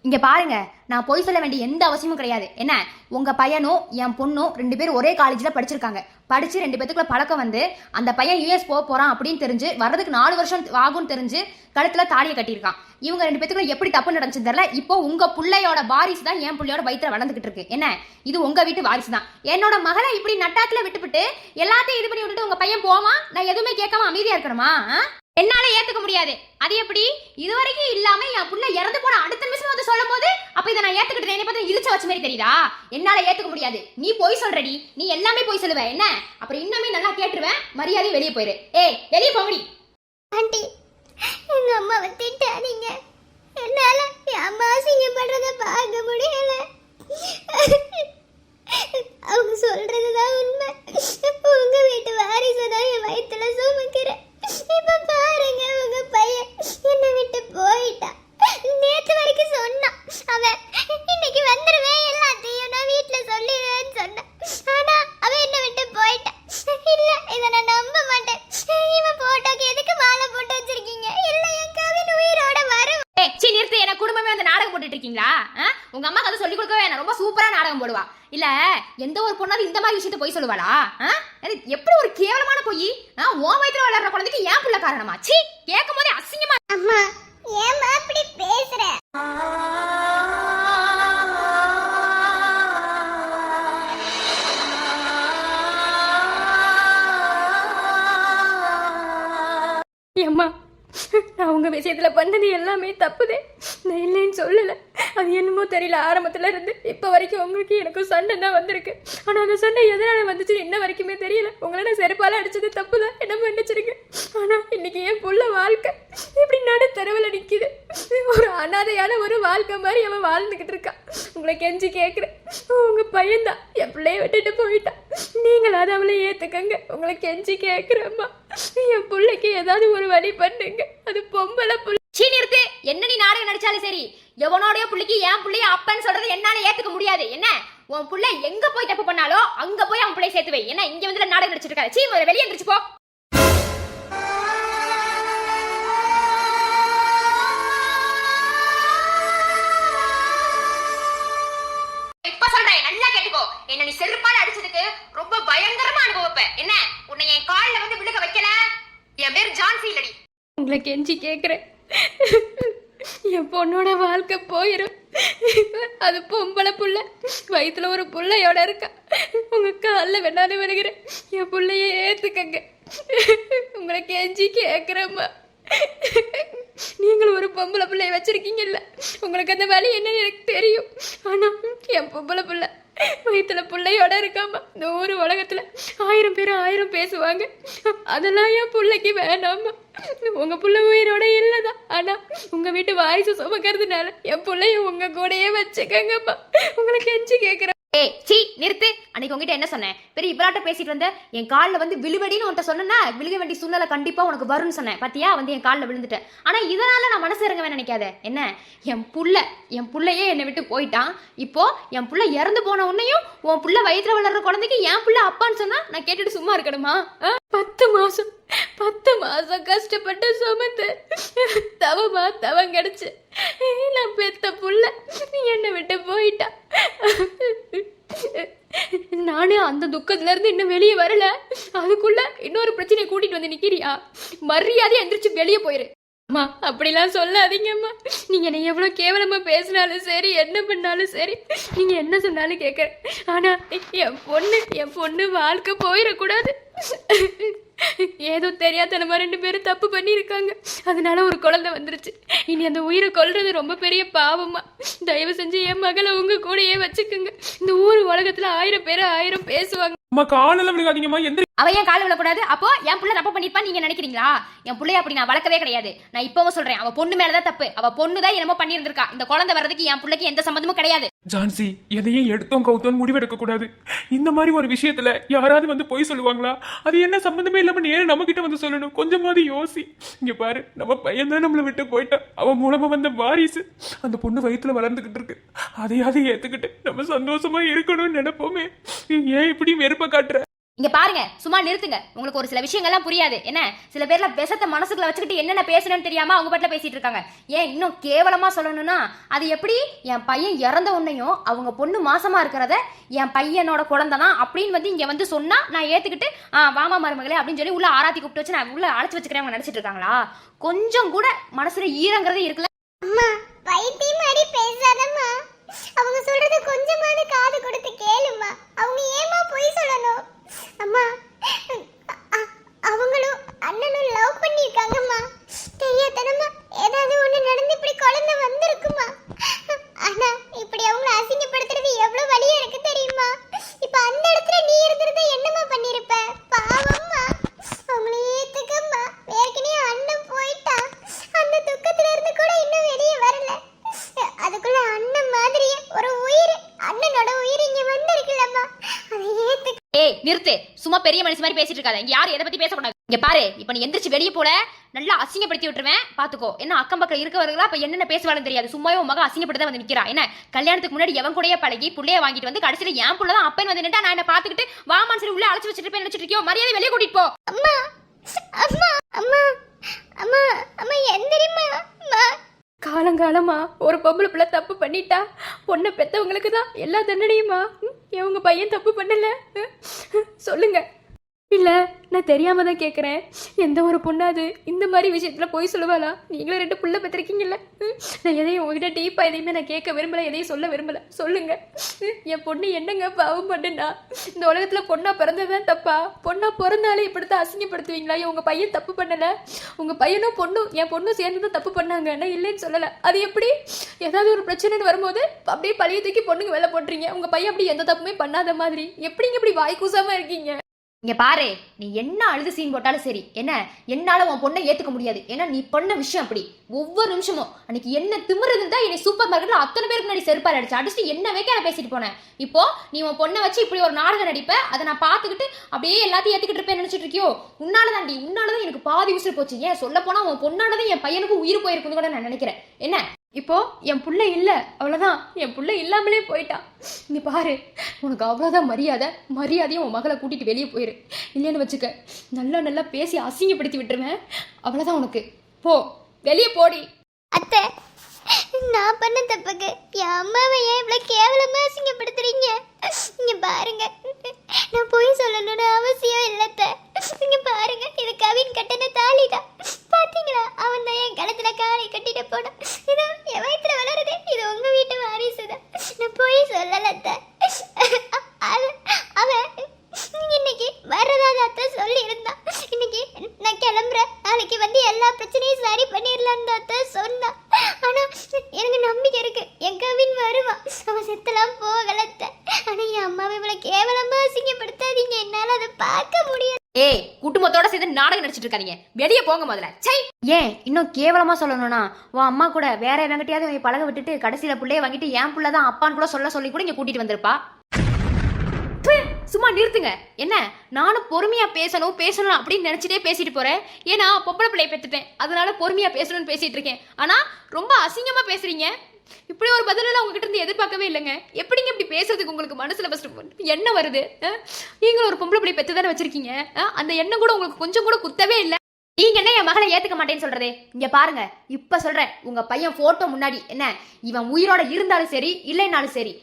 இங்க பாருங்க, நான் போய் சொல்ல வேண்டிய எந்த அவசியமும் கிடையாது. என்ன, உங்க பையனும் என் பொண்ணும் ரெண்டு பேரும் ஒரே காலேஜ்ல படிச்சிருக்காங்க. படிச்சு ரெண்டு பேத்துக்குள்ள பழக்கம் வந்து அந்த பையன் யூஎஸ் போறான் அப்படின்னு தெரிஞ்சு வர்றதுக்கு 4 வருஷம் ஆகும்னு தெரிஞ்சு கழுத்துல தாலியை கட்டியிருக்கான். இவங்க ரெண்டு பேத்துக்குள்ள எப்படி தப்பு நடந்துச்சு தெரியல. இப்போ உங்க பிள்ளையோட வாரிசு தான் என் பிள்ளையோட வயிற்றுல வளர்ந்துகிட்டு இருக்கு. என்ன, இது உங்க வீட்டு வாரிசு தான். என்னோட மகளை இப்படி நட்டாத்துல விட்டுவிட்டு எல்லாத்தையும் இது பண்ணி விட்டுட்டு உங்க பையன் போவான், நான் எதுவுமே கேட்காம அமைதியா இருக்கணுமா? என்னால ஏத்துக்க முடியாது. அது எப்படி இதுவரைக்கும் இல்லாம என் புள்ள இறந்து போன அடுத்த நிமிஷம் வந்து சொல்லும் போது அப்ப இதை நான் ஏத்துக்கிட்டு என்ன பார்த்து இழிச்ச வச்ச மாதிரி தெரியுதா? என்னால ஏத்துக்க முடியாது. நீ போய் சொல்றடி, நீ எல்லாமே போய் சொல்லுவ. என்ன, அப்புறம் இன்னுமே நல்லா கேட்டுருவேன். மரியாதை வெளியே போயிரு. ஏய், வெளியே போங்கடி. ஆண்டி, எங்க அம்மாவை திட்டாதீங்க. என்னால என் அம்மா அசிங்கப்படுறத பார்க்க முடியல. அவங்க சொல்றதுதான் உண்மை. உங்க வீட்டு வாரிசு தான் என் வயிற்றுல சுமக்கிறேன். இப்ப பாருங்க, உங்க பையன் என்னை விட்டு போயிட்டான். நேத்து வரைக்கும் சொன்னான் அவன் இன்னைக்கு வந்துருவேன், எல்லாத்தையும் நான் வீட்டுல சொல்லிடுவேன்னு சொன்னான். ஆனா அவன் என்னை விட்டு போயிட்டான். இல்ல, இதை நான் நம்ப மாட்டேன். இவன் போட்டோக்கு எதுக்கு மாலை போட்டு வச்சிருக்கீங்க? இல்ல, என் கவின் உயிரோட வரும். சீ, நிறுத்து. என்ன குடும்பமே அந்த நாடகம் போட்டுட்டு இருக்கீங்களா? உங்க அம்மா கதை சொல்லி கொடுக்கவே வேணாம். ரொம்ப சூப்பரா நாடகம் போடுவா. இல்ல, எந்த ஒரு பொண்ணாலும் இந்த மாதிரி விஷயத்த போய் சொல்லுவாளா? எப்படி ஒரு கேவலமான போய் உன் வயிற்றுல வளர்ற குழந்தைக்கு ஏன் புள்ள காரணமா? சீ, கேட்கும் போதே அசிங்கமா. அம்மா, ஏம்மா அப்படி பேசுற? அம்மா, நான் உங்க விஷயத்துல பண்ணது எல்லாமே தப்புதே. நான் இல்லைன்னு சொல்லல. அது என்னமோ தெரியல, ஆரம்பத்துல இருந்து இப்ப வரைக்கும் உங்களுக்கு எனக்கும் சண்டை தான் வந்திருக்கு. ஆனா அந்த சண்டை எதனால வந்துச்சு இன்ன வரைக்குமே தெரியல. உங்களை நான் செருப்பால அடிச்சது தப்புதான், என்ன மன்னிச்சிருங்க. ஆனா இன்னைக்கு என் புள்ள வாழ்க்கை இப்படி நடுத்தரவுல நிக்குது. ஒரு அனாதையான ஒரு வாழ்க்கை மாதிரி அவன் வாழ்ந்துகிட்டு இருக்கான். உங்களை கெஞ்சி கேட்கிறேன், உங்க பையன்தான் என் பிள்ளைய விட்டுட்டு போயிட்டான். நீங்களாவது அவளை ஏத்துக்கங்க. உங்களை கெஞ்சி கேட்கிறேம்மா, என் பிள்ளைக்கு ஏதாவது ஒரு வழி பண்ணுங்க. அது பொம்பளை புள்ள. சீ, நிறுத்து. என்ன நீ நாடகம் நடிச்சாலும் சரி, எவனோடைய புள்ளைக்கு என் புள்ளைய அப்பன்னு சொல்றது என்னால ஏத்துக்க முடியாது. என்ன, உன் புள்ள எங்க போய் தப்பு பண்ணாலோ அங்க போய் அவன் பிள்ளைய சேர்த்து வை. என்ன, இங்க வந்து நாடகம் நடிச்சிட்டு இருக்காரு. சீ, முதல்ல வெளியே எந்திரிச்சு போ. இப்ப சொல்றேன், நல்லா கேட்டுக்கோ. என்ன நீ செருப்பால அடிச்சதுக்கு ரொம்ப பயங்கரமா அனுபவிப்ப. என்ன, உன்னை என் காலில் வந்து விழுக வைக்கல. என் பேர் ஜான்சி இல்லடி. உங்களை கெஞ்சி கேக்குறேன், என் பொண்ணோட வாழ்க்கை போயிரும். அது பொம்பளை புள்ள, வயிற்றுல ஒரு புள்ளையோட இருக்கா. உங்க காலில் வேணாலும் வருகிறேன், என் புள்ளைய ஏத்துக்கங்க. உங்களை கெஞ்சி கேட்குறேம்மா. நீங்களும் ஒரு பொம்பளை பிள்ளைய வச்சிருக்கீங்கல்ல, உங்களுக்கு அந்த வழி என்னன்னு எனக்கு தெரியும். ஆனா என் பொம்பளை பிள்ளை வயிற்றுல பிள்ளையோட இருக்காமா. இந்த ஊர் உலகத்துல 1000 பேர் 1000 பேசுவாங்க. அதெல்லாம் என் பிள்ளைக்கு வேணாமா. உங்க பிள்ளை உயிரோட இல்லதான், ஆனா உங்க வீட்டு வாரிசு சுமக்கிறதுனால என் பிள்ளைய உங்க கூடயே வச்சுக்கங்கம்மா. உங்களை கெஞ்சி கேட்கிறேன். ஏய் சீ நிறுத்து. அன்னைக்கு உங்ககிட்ட என்ன சொன்னேன்? பெரிய இவராட்ட பேசிட்டு வந்த என் காலில் வந்து விழுவடின்னு உன்ட்ட சொன்னா விழுக வேண்டிய சூழ்நிலை கண்டிப்பா உனக்கு வரும்னு சொன்னேன். பாத்தியா வந்து என் காலில் விழுந்துட்டேன். ஆனா இதனால நான் மனசு இறங்கவே நினைக்காத. என்ன என் புள்ளையே என்னை விட்டு போயிட்டான். இப்போ என் புள்ள இறந்து போன உன்னையும் உன் புள்ள வயிற்றுல வளர்ற குழந்தைக்கு என் புள்ள அப்பான்னு சொன்னா நான் கேட்டுட்டு சும்மா இருக்கணுமா? 10 மாசம் கஷ்டப்பட்டு சுமந்து தவம் கிடைச்சு நான் பெத்த புள்ள என்னை விட்டு போயிட்டா. நானே அந்த துக்கத்துல இருந்து இன்னும் வெளியே வரல. அதுக்குள்ள இன்னொரு பிரச்சனையை கூட்டிட்டு வந்து நிக்கிறியா? மரியாதையா எந்திரிச்சு வெளியே போயிரு. அம்மா அப்படிலாம் சொல்லாதீங்கம்மா. நீங்க என்ன எவ்வளவு கேவலமா பேசினாலும் சரி, என்ன பண்ணாலும் சரி, நீங்க என்ன சொன்னாலும் கேட்கறேன். ஆனா என் பொண்ணு வாழ்க்கை போயிடக்கூடாது. ஏதோ தெரியாதனமா 2 பேரும் தப்பு பண்ணியிருக்காங்க. அதனால ஒரு குழந்தை வந்துருச்சு. இனி அந்த உயிரை கொல்றது ரொம்ப பெரிய பாவமா. தயவு செஞ்சு என் மகளை உங்க கூடயே வச்சுக்கோங்க. இந்த ஊர் உலகத்துல 1000 பேர் 1000 பேசுவாங்க. அம்மா காலெல்லாம் விழுகாதீங்கம்மா, எந்திரி. அவ ஏன் கால விழக்கூடாது? அப்போ என் புள்ள தப்பு பண்ணிருப்பான்னு நீங்க நினைக்கிறீங்களா? என் புள்ளைய அப்படி நான் வளர்க்கவே கிடையாது. நான் இப்பவும் சொல்றேன், அவ பொண்ணு மேலதான் தப்பு. அவ பொண்ணு தான் என்னமோ பண்ணியிருந்திருக்கா. இந்த குழந்தை வர்றதுக்கு என் புள்ளைக்கு எந்த சம்மந்தமும் கிடையாது. ஜான்சி, எதையும் எடுத்தோம் கவுத்தோம் முடிவெடுக்க கூடாது. இந்த மாதிரி ஒரு விஷயத்துல யாராவது வந்து போய் சொல்லுவாங்களா? அது என்ன சம்பந்தமே இல்லாம நேரம் நம்ம கிட்ட வந்து சொல்லணும். கொஞ்சமாவது யோசி. இங்க பாரு, நம்ம பையன் தான் நம்மளை விட்டு போயிட்டான். அவன் மூலமா வந்த வாரிசு அந்த பொண்ணு வயிற்றுல வளர்ந்துகிட்டு இருக்கு. அதையாவது ஏத்துக்கிட்டு நம்ம சந்தோஷமா இருக்கணும்னு நினைப்போமே. ஏன் இப்படி வெறுப்ப காட்டுற? இங்க பாருங்க, சும்மா நிறுத்துங்க. உங்களுக்கு ஒரு சில விஷயங்கள்லாம் புரியாது. என்ன சில பேர்ல விஷத்தை மனசுக்குள்ள வச்சுக்கிட்டு என்னென்ன பேசணும்னு தெரியாம அவங்க பாட்டுல பேசிட்டு இருக்காங்க. ஏன் இன்னும் கேவலமா சொல்லணும்னா, அது எப்படி என் பையன் இறந்த உன்னையும் அவங்க பொண்ணு மாசமா இருக்கிறத என் பையனோட குழந்தை தான் அப்படின்னு வந்து இங்க வந்து சொன்னா நான் ஏத்துக்கிட்டு வாமா மருமகளே அப்படின்னு சொல்லி உள்ள ஆராத்தி கூப்பிட்டு வச்சு நான் உள்ள அழைச்சு வச்சுக்கிறேன் நினைச்சிட்டு இருக்காங்களா? கொஞ்சம் கூட மனசுல ஈரங்கிறதே இருக்குல்ல. அம்மா பைத்தியம் மாதிரி பேசாதம்மா. அவங்க சொல்றது கொஞ்சமாவது காது கொடுத்து கேளுமா. அவங்க ஏமா போய் சொல்லணும்? அம்மா அவங்களும் அண்ணனும் லவ் பண்ணிருக்காங்கம்மா. தெரியாதனமா ஏதாவது ஒண்ணு நடந்து இப்படி குழந்தை வந்திருக்குமா. ஆனா இப்படி அவங்கள அசிங்கப்படுத்துறது எவ்வளவு வலியா இருக்கு தெரியுமா? இப்ப அந்த இடத்துல நீ இருந்திருந்தா என்னமா பண்ணிருப்ப? பாவம்மா, அவங்கள ஏத்துக்கம்மா. ஏற்கனவே அண்ணன் போயிட்டா. அந்த துக்கத்துல இருந்து கூட இன்னும் வெளியே வரல. அதுக்குள்ள அண்ணன் மாதிரியே ஒரு உயிர், அண்ணனோட உயிர் இங்க வந்திருக்குல்லம்மா. அதை ஏத்துக்க. ஏய் நிறுத்து. சும்மா பெரிய மனுஷன் மாதிரி பேசிட்டு இருக்காத. இங்க யாரும் எதை பத்தி பேசக்கூடாது. இங்க பாரு, இப்ப நீ எந்திரிச்சு வெளியே போல நல்லா அசிங்கப்படுத்தி விட்டுருவேன். பாத்துக்கோ. என்ன அக்கம் பக்கம் இருக்கவர்களா அப்ப என்னென்ன பேசுவாங்கன்னு தெரியாது. சும்மாவே உன் மக அசிங்கப்படுத்த வந்து நிக்கிறா. என்ன கல்யாணத்துக்கு முன்னாடி எவன் கூடயே பழகி புள்ளைய வாங்கிட்டு வந்து கடைசியில என் புள்ளதான் அப்பன் வந்து நின்றா நான் என்ன பாத்துக்கிட்டு வாமான்னு சொல்லி உள்ள அழைச்சு வச்சுட்டு நினைச்சிட்டு இருக்கியோ? மரியாதை வெளியே கூட்டிட்டு போ. அம்மா அம்மா அம்மா அம்மா அம்மா எந்திரிம்மா. அம்மா காலங்காலமா ஒரு பொம்பளை பிள்ளை தப்பு பண்ணிட்டா பொண்ணை பெத்தவங்களுக்கு தான் எல்லா தண்டனையுமா? உங்க பையன் தப்பு பண்ணல சொல்லுங்க. இல்ல நான் தெரியாம தான் கேட்குறேன். எந்த ஒரு பொண்ணாது இந்த மாதிரி விஷயத்துல போய் சொல்லுவாளா? நீங்களும் 2 புள்ள பெற்றிருக்கீங்கல்ல. நான் எதையும் உங்ககிட்ட டீப்பா எதையுமே நான் கேட்க விரும்பல, எதையும் சொல்ல விரும்பல. சொல்லுங்க, என் பொண்ணு என்னங்க பாவம் பண்ணுனா? இந்த உலகத்துல பொண்ணா பிறந்ததான் தப்பா? பொண்ணா பிறந்தாலே இப்படித்தான் அசிங்கப்படுத்துவீங்களா? உங்க பையன் தப்பு பண்ணல, உங்க பையனும் பொண்ணும் என் பொண்ணும் சேர்ந்து தான் தப்பு பண்ணாங்க. நான் இல்லைன்னு சொல்லல. அது எப்படி? ஏதாவது ஒரு பிரச்சனைன்னு வரும்போது அப்படியே பழைய தூக்கி பொண்ணுங்க வேலை போட்டுறீங்க. உங்க பையன் அப்படி எந்த தப்புமே பண்ணாத மாதிரி எப்படிங்க இப்படி வாய் கூசாம இருக்கீங்க? இங்க பாரு, நீ என்ன அழுது சீன் போட்டாலும் சரி, என்ன என்னால உன் பொண்ணை ஏத்துக்க முடியாது. ஏன்னா நீ பண்ண விஷயம் அப்படி. ஒவ்வொரு நிமிஷமும் அன்னைக்கு என்ன திமிருது தான் என்னை சூப்பர் மார்க்கெட்ல அத்தனை பேருக்கு முன்னாடி செருப்பால் அடிச்சுட்டு என்ன வைக்க நான் பேசிட்டு போனேன். இப்போ நீ உன் பொண்ணை வச்சு இப்படி ஒரு நாடகம் நடிப்ப, அதை நான் பார்த்துக்கிட்டு அப்படியே எல்லாத்தையும் ஏத்துக்கிட்டு இருப்பேன் நினைச்சிட்டு இருக்கியோ? உன்னாலதாண்டி, உன்னாலதான் எனக்கு பாதி உசுறு போச்சு. ஏன் சொல்ல போனா உன் பொண்ணானதான் என் பையனுக்கு உயிர் போயிருக்குன்னு கூட நான் நினைக்கிறேன். என்ன இப்போ என் புள்ள இல்ல, அவ்வளவுதான். என் புள்ள இல்லாமலே போயிட்டான். நீ பாரு, உனக்கு அவ்வளவுதான் மரியாதையும் உன் மகளை கூட்டிட்டு வெளியே போயிரு. இல்லைன்னு வச்சுக்க, நல்லா பேசி அசிங்கப்படுத்தி விட்டுருவேன். அவ்வளவுதான் உனக்கு. போ, வெளியே போடி. அத்தை, நான் பண்ண தப்புக்கு என் அம்மாவை ஏன் இவ்வளவு கேவலமா அசிங்கப்படுத்துறீங்க? இங்க பாருங்க, நான் போய் சொல்லணும்னு அவசியம் இல்லத்த. இங்க பாருங்க, இது கவின் கட்டின தாலிதான். பாத்தீங்களா? அவன் தான் என் கழுத்துல காலை கட்டிட்டு போனான். இது என் வயித்துல வளருது. இது உங்க வீட்டு வாரிசுதான். நான் போய் சொல்லலத்த. அவன் இன்னைக்கு வர்றதாக அத்தை சொல்லி இருந்தான். இன்னைக்கு நான் கிளம்புறேன், நாளைக்கு வந்து எல்லா பிரச்சனையும் சரி பண்ணிடலான்னு அத்தை சொன்னான். ஆனா எனக்கு நம்பிக்கை இருக்கு, என் கவின் வருவான். அவன் செத்தலாம் போகலத்த. ஆனா என் அம்மாவை இவ்வளவு கேவலமா அசிங்கப்படுத்தாதீங்க. என்னால அதை பார்க்க முடியாது. ஏய், குடும்பத்தோட சேர்ந்து நாடகம் நடிச்சிட்டு இருக்காதீங்க, வெளியே போங்க முதல்ல. சை. ஏன் இன்னும் கேவலமா சொல்லணும்னா, உன் அம்மா கூட வேற எவங்கிட்டயாவது பழக விட்டுட்டு கடைசியில புள்ளைய வாங்கிட்டு என் புள்ளதான் அப்பான்னு கூட சொல்லி கூட இங்க கூட்டிட்டு வந்திருப்பா. சும்மா நிறுத்துங்க. என்ன நானும் பொறுமையா பேசணும் அப்படின்னு நினைச்சிட்டே பேசிட்டு போறேன். ஏன்னா பொம்பளை பிள்ளைய பெற்றுட்டேன், அதனால பொறுமையா பேசணும்னு பேசிட்டு இருக்கேன். ஆனா ரொம்ப அசிங்கமா பேசுறீங்க. இப்படி ஒரு பதிலெல்லாம் உங்ககிட்ட இருந்து எதிர்பார்க்கவே இல்லைங்க. எப்படிங்க இப்படி பேசுறதுக்கு உங்களுக்கு மனசுல ஃபர்ஸ்ட் என்ன வருது? நீங்களும் ஒரு பொம்பளை பிள்ளைய பெற்று தானே வச்சிருக்கீங்க. அந்த எண்ணம் கூட உங்களுக்கு கொஞ்சம் கூட குத்தவே இல்லை. நீங்க என்ன என் மகளை ஏத்துக்க மாட்டேன்னு சொல்றதே? இங்க பாருங்க, இப்ப சொல்றேன், உங்க பையன் போட்டோ முன்னாடி என்ன இவன் உயிரோட இருந்தாலும் சரி இல்லைனாலும் சரி,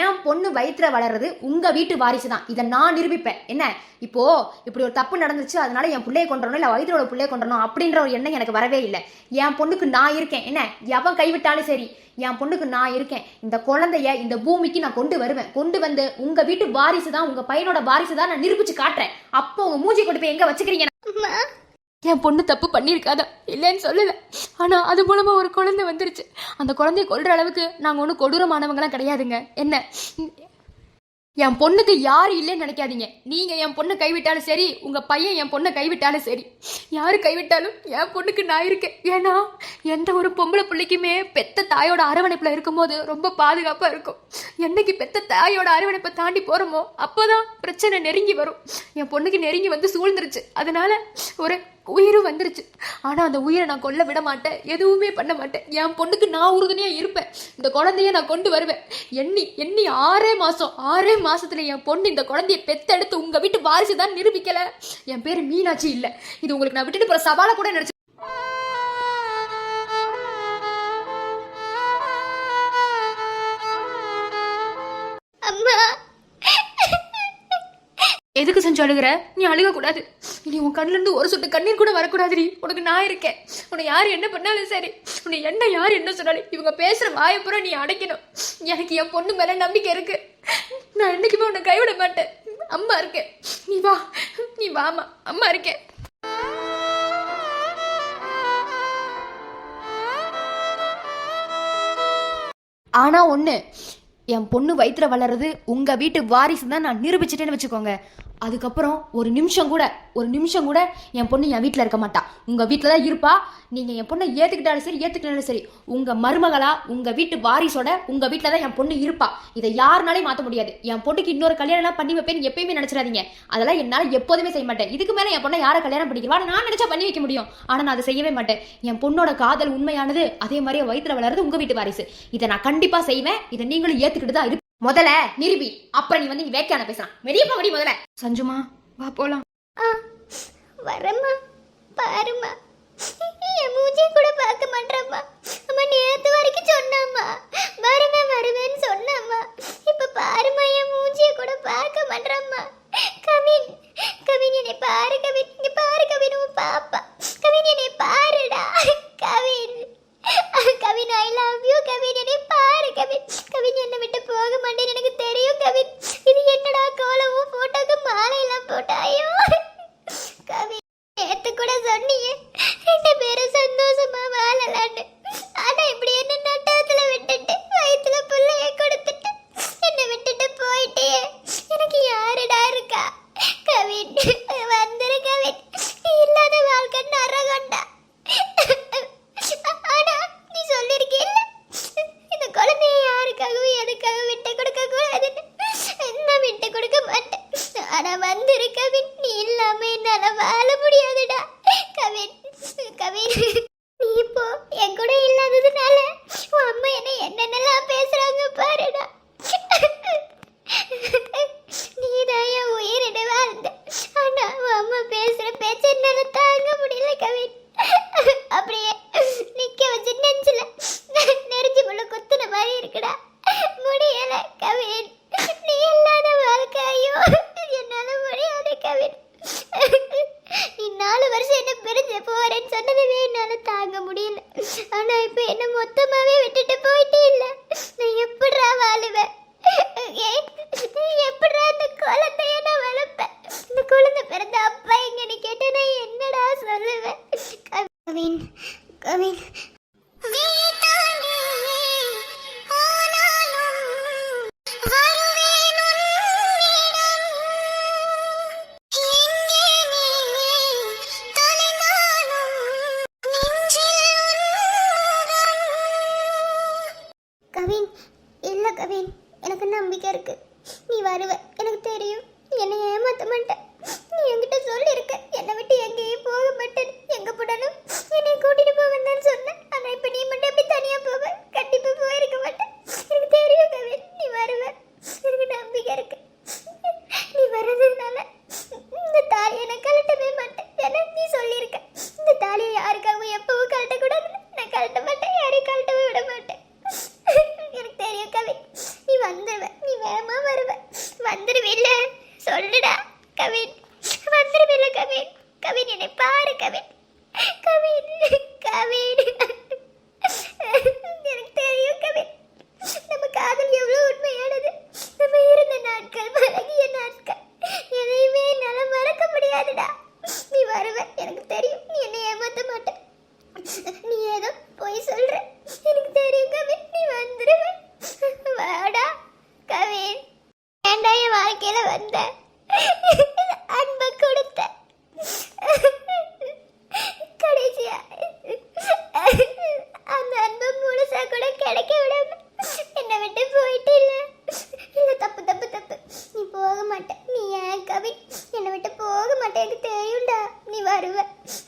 என் பொண்ணு வயிற்றுல வளர்றது உங்க வீட்டு வாரிசு தான். இதை நான் நிரூபிப்பேன். என்ன இப்போ இப்படி ஒரு தப்பு நடந்துச்சு, அதனால என் பிள்ளையை கொண்டணும் இல்ல வயிற்றுல பிள்ளையை கொண்டணும் அப்படின்ற ஒரு எண்ணம் எனக்கு வரவே இல்லை. என் பொண்ணுக்கு நான் இருக்கேன். என்ன எவன் கைவிட்டாலும் சரி, என் பொண்ணுக்கு நான் இருக்கேன். இந்த குழந்தைய இந்த பூமிக்கு நான் கொண்டு வருவேன். கொண்டு வந்து உங்க வீட்டு வாரிசு தான், உங்க பையனோட வாரிசு தான் நான் நிரூபிச்சு காட்டுறேன். அப்போ உங்க மூஞ்சி கொண்டு போய் எங்க வச்சுக்கிறீங்க? என் பொண்ணு தப்பு பண்ணியிருக்காதா இல்லைன்னு சொல்லல, ஆனா அது மூலமா ஒரு குழந்தை வந்துருச்சு. அந்த குழந்தைய கொல்ற அளவுக்கு நாங்க ஒன்றும் கொடூரமானவங்களாம் கிடையாதுங்க. என்ன என் பொண்ணுக்கு யாரு இல்லைன்னு நினைக்காதீங்க. நீங்க என் பொண்ணை கைவிட்டாலும் சரி, உங்க பையன் என் பொண்ணை கைவிட்டாலும் சரி, யாரு கைவிட்டாலும் என் பொண்ணுக்கு நான் இருக்கேன். ஏன்னா எந்த ஒரு பொம்பளை பிள்ளைக்குமே பெத்த தாயோட அரவணைப்புல இருக்கும்போது ரொம்ப பாதுகாப்பா இருக்கும். என்னைக்கு பெத்த தாயோட அரவணைப்பை தாண்டி போறோமோ அப்போதான் பிரச்சனை நெருங்கி வரும். என் பொண்ணுக்கு நெருங்கி வந்து சூழ்ந்துருச்சு, அதனால ஒரு உயிரும் வந்துருச்சு. ஆனா அந்த உயிரை நான் கொல்ல விட மாட்டேன், எதுவுமே பண்ண மாட்டேன். என் பொண்ணுக்கு நான் உறுதுணையா இருப்பேன். இந்த குழந்தைய நான் கொண்டு வருவேன். எண்ணி 6 மாசத்துல என் பொண்ணு இந்த குழந்தைய பெத்தெடுத்து உங்க வீட்டு வாரிசு தான் நிரூபிக்கல. என் பேரு மீனாட்சி இல்ல. இது உங்களுக்கு நான் விட்டுட்டு போற சவால கூட நினைச்சு. எதுக்கு செஞ்சு அழுகிற? நீ அழுக கூடாது. இனி உன் கண்ணுல இருந்து ஒரு சொட்டு கண்ணீர் கூட வரக்கூடாதுடி. உனக்கு நான் இருக்கேன். உன்னை யார் என்ன பண்ணாலும் சரி, உன்னை என்ன யார் என்ன சொன்னாலும் இவங்க பேசுற வாயப்புறம் நீ அடைக்கணும். எனக்கு என் பொண்ணு மேல நம்பிக்கை இருக்கு. நான் என்னைக்குமே உன்னை கைவிட மாட்டேன். அம்மா இருக்கேன். நீ வாமா, அம்மா இருக்கேன். ஆனா ஒண்ணு, என் பொண்ணு வயிற்றுல வளர்றது உங்க வீட்டு வாரிசு தான் நான் நிரூபிச்சிட்டேன்னு வச்சுக்கோங்க. அதுக்கப்புறம் ஒரு நிமிஷம் கூட என் பொண்ணு என் வீட்டில் இருக்க மாட்டா, உங்க வீட்டில் தான் இருப்பா. நீங்க என் பொண்ணை ஏத்துக்கிட்டாலும் சரி ஏத்துக்கிட்டாலும் சரி, உங்க மருமகளா உங்க வீட்டு வாரிசோட உங்க வீட்டில் தான் என் பொண்ணு இருப்பா. இதை யாருனாலையும் மாற்ற முடியாது. என் பொண்ணுக்கு இன்னொரு கல்யாணம் பண்ணி வைப்பேன்னு எப்பயுமே நினைச்சிடாதீங்க. அதெல்லாம் என்னால் எப்போதுமே செய்ய மாட்டேன். இதுக்கு மேலே என் பொண்ணை யாரை கல்யாணம் பண்ணிக்கிறவா நான் நினைச்சா பண்ணி வைக்க முடியும், ஆனா நான் அதை செய்யவே மாட்டேன். என் பொண்ணோட காதல் உண்மையானது, அதே மாதிரியே வயிற்றுல வளர்றது உங்க வீட்டு வாரிசு. இதை நான் கண்டிப்பா செய்வேன். இதை நீங்களும் ஏத்துக்கிட்டு தான் இருக்கு. முதல்ல நிரூபி, அப்புறம் நீ வந்து நீ வேக்கையான பேசலாம். வெளியே போடி முதல்ல. சஞ்சுமா வா போலாம். வரம்மா, பாருமா, என் மூஞ்சி கூட பார்க்க மாட்டேம்மா. அம்மா நேத்து வரைக்கும் சொன்னாம்மா, வருவேன்னு சொன்னாம்மா. இப்ப பாருமா, என் மூஞ்சிய கூட பார்க்க மாட்டேம்மா. கவின் என்னை பாரு கவின், இங்க பாரு கவின், உன் பாப்பா கவின், என்னை பாருடா Kavin. Kavin I love you Kavin, என்னை பாரு கவின். கவின் என்னை விட்டு போக மாட்டேன்னு எனக்கு தெரியும் கவின். இது என்னடா கோலமும் போட்டோக்கு மாலை எல்லாம் போட்டாயோ கவின். நேத்து கூட சொன்னீங்க 2 பேரும் சந்தோஷமா வாழலான்னு. ஆனா இப்படி என்ன நட்டத்துல விட்டுட்டு வயிற்றுல புள்ளைய கொடுத்துட்டு என்னை விட்டுட்டு போயிட்டே. எனக்கு யாருடா இருக்கா கவின்? வந்துரு கவின், நீ இல்லாத வாழ்க்கை நரகண்டா. ஆனா நீ சொல்லிருக்கீல்ல, இந்த குழந்தைய யாருக்காகவும் எதுக்காகவும் விட்டு கொடுக்க கூடாதுன்னு. நான் விட்டு கொடுக்க மாட்டேன். ஆனா வந்துரு கவின், நீ இல்லாம என்னால வாழ முடியாதுடா கவின். நீ இப்போ என் கூட இல்லாததுனால உன் அம்மா என்ன என்னென்னலாம் பேசுறாங்க பாருடா. நீதான் என் உயிரிட வாழ்ந்த, ஆனா உன் அம்மா பேசுற பேச்சு என்னால தாங்க முடியல கவின். அப்படியே நிக்க வச்சு நெஞ்சில நெருஞ்சி முள்ள குத்துன மாதிரி இருக்குடா. முடியல கவின், நீ இல்லாத வாழ்க்கையோ என்னால முடியாது கவின். நீ 4 வருஷம் என்ன பிரிஞ்சு போறேன்னு சொன்னதவே என்னால தாங்க முடியல. ஆனா இப்ப என்ன மொத்தமாவே விட்டுட்டு போயிட்டே இல்ல. நான் எப்படிடா வாழுவேன்? எப்படிடா இந்த குழந்தைய நான் வளர்ப்பேன்? இந்த குழந்தை பிறந்த அப்பா எங்கன்னு கேட்ட நான் என்னடா சொல்லுவேன்? கவின் கவின்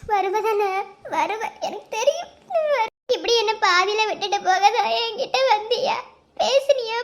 வருவதானே வருவ எனக்கு தெரியும் இப்படி என்ன பாதியில விட்டுட்டு போகதா என்கிட்ட வந்தியா பேசுனியா